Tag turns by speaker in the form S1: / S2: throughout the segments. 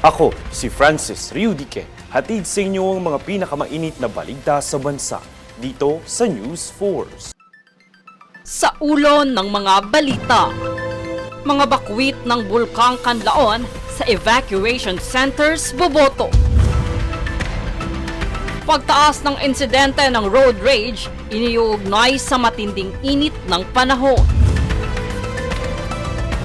S1: Ako, si Francis Riudique, hatid sa inyo ang mga pinakamainit na balita sa bansa dito sa News Force.
S2: Sa ulo ng mga balita, mga bakwit ng Bulkang Kanlaon sa evacuation centers boboto. Pagtaas ng insidente ng road rage, iniuugnay sa matinding init ng panahon.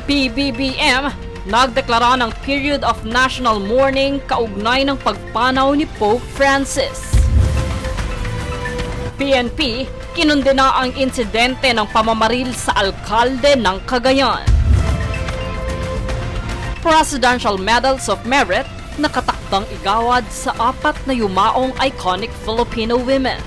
S2: PBBM nagdeklara ng period of national mourning kaugnay ng pagpanaw ni Pope Francis. PNP kinundena ang insidente ng pamamaril sa alkalde ng Cagayan. Presidential Medals of Merit nakatakdang igawad sa 4 na yumaong iconic Filipino women.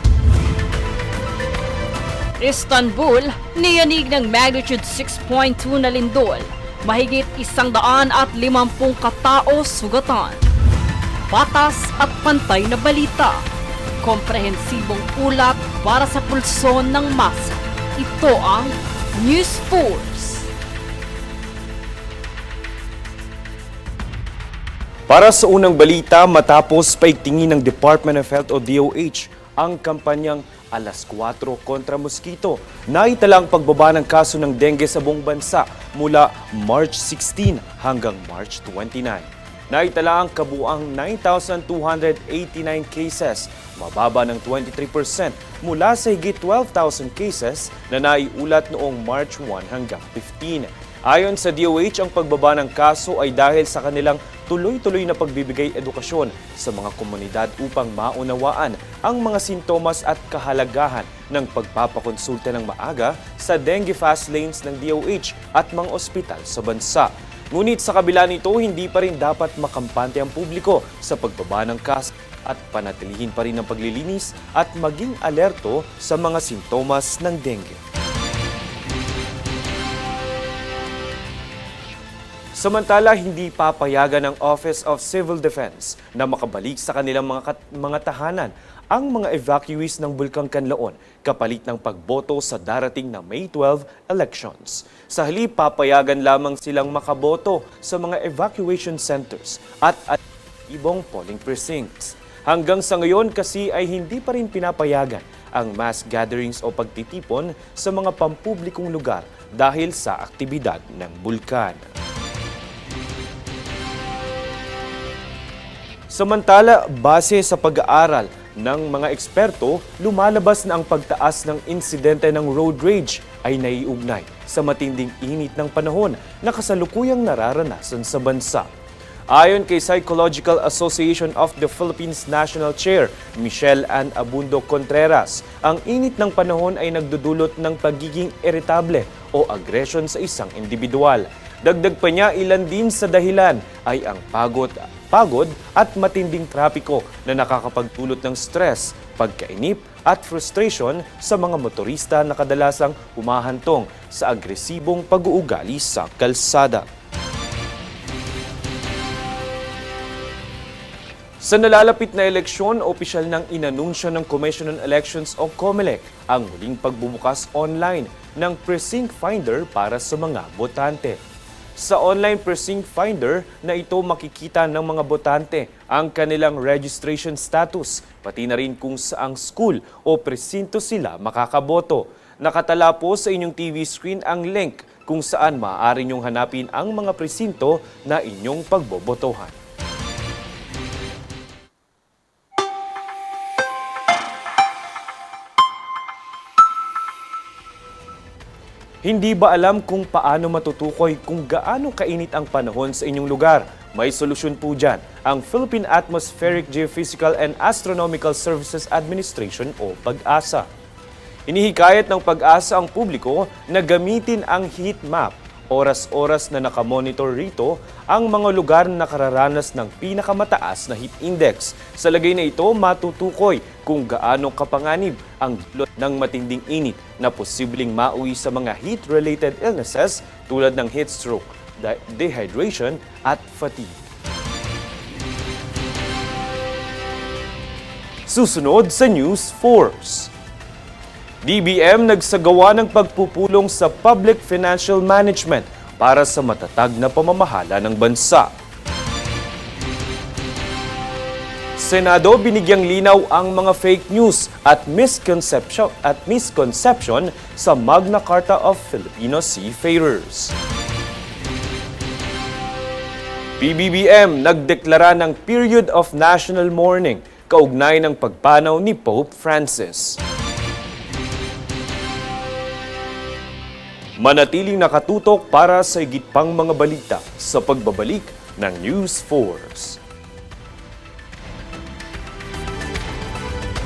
S2: Istanbul, niyanig ng magnitude 6.2 na lindol, mahigit 150 katao sugatan. Patas at pantay na balita, komprehensibong ulat para sa pulso ng masa. Ito ang News Force.
S1: Para sa unang balita, matapos paigtingin ng Department of Health o DOH ang kampanyang Alas 4 kontra Mosquito, naitala ang pagbaba ng kaso ng dengue sa buong bansa mula March 16 hanggang March 29. Naitala ang kabuang 9,289 cases, mababa ng 23% mula sa higit 12,000 cases na naiulat noong March 1 hanggang 15. Ayon sa DOH, ang pagbaba ng kaso ay dahil sa kanilang tuloy-tuloy na pagbibigay edukasyon sa mga komunidad upang maunawaan ang mga sintomas at kahalagahan ng pagpapakonsulta ng maaga sa dengue fast lanes ng DOH at mga ospital sa bansa. Ngunit sa kabila nito, hindi pa rin dapat makampante ang publiko sa pagbaba ng kaso at panatilihin pa rin ang paglilinis at maging alerto sa mga sintomas ng dengue. Samantala, hindi papayagan ng Office of Civil Defense na makabalik sa kanilang mga tahanan ang mga evacuees ng Bulkang Kanlaon kapalit ng pagboto sa darating na May 12 elections. Sa halip, papayagan lamang silang makaboto sa mga evacuation centers at ibang polling precincts. Hanggang sa ngayon kasi ay hindi pa rin pinapayagan ang mass gatherings o pagtitipon sa mga pampublikong lugar dahil sa aktibidad ng bulkan. Samantala, base sa pag-aaral ng mga eksperto, lumalabas na ang pagtaas ng insidente ng road rage ay naiugnay sa matinding init ng panahon na kasalukuyang nararanasan sa bansa. Ayon kay Psychological Association of the Philippines National Chair, Michelle Ann Abundo Contreras, ang init ng panahon ay nagdudulot ng pagiging irritable o aggression sa isang individual. Dagdag pa niya, ilan din sa dahilan ay ang pagod at matinding trapiko na nakakapagdulot ng stress, pagkainip at frustration sa mga motorista na kadalasang humahantong sa agresibong pag-uugali sa kalsada. Sa nalalapit na eleksyon, opisyal nang inanunsyo ng Commission on Elections o COMELEC ang muling pagbubukas online ng Precinct Finder para sa mga botante. Sa online precinct finder na ito makikita ng mga botante ang kanilang registration status, pati na rin kung saang school o presinto sila makakaboto. Nakatala po sa inyong TV screen ang link kung saan maaari niyong hanapin ang mga presinto na inyong pagbobotohan. Hindi ba alam kung paano matutukoy kung gaano kainit ang panahon sa inyong lugar? May solusyon po dyan, ang Philippine Atmospheric Geophysical and Astronomical Services Administration o PAGASA. Inihikayat ng PAGASA ang publiko na gamitin ang heat map. Oras-oras na nakamonitor rito ang mga lugar na nakararanas ng pinakamataas na heat index. Sa lagay na ito, matutukoy kung gaano kapanganib ang dulot ng matinding init na posibleng mauwi sa mga heat-related illnesses tulad ng heat stroke, dehydration at fatigue. Susunod sa News Force. DBM nagsagawa ng pagpupulong sa public financial management para sa matatag na pamamahala ng bansa. Senado binigyang linaw ang mga fake news at misconception sa Magna Carta of Filipino Seafarers. PBBM nagdeklara ng period of national mourning kaugnay ng pagpanaw ni Pope Francis. Manatiling nakatutok para sa higit pang mga balita sa pagbabalik ng News Force.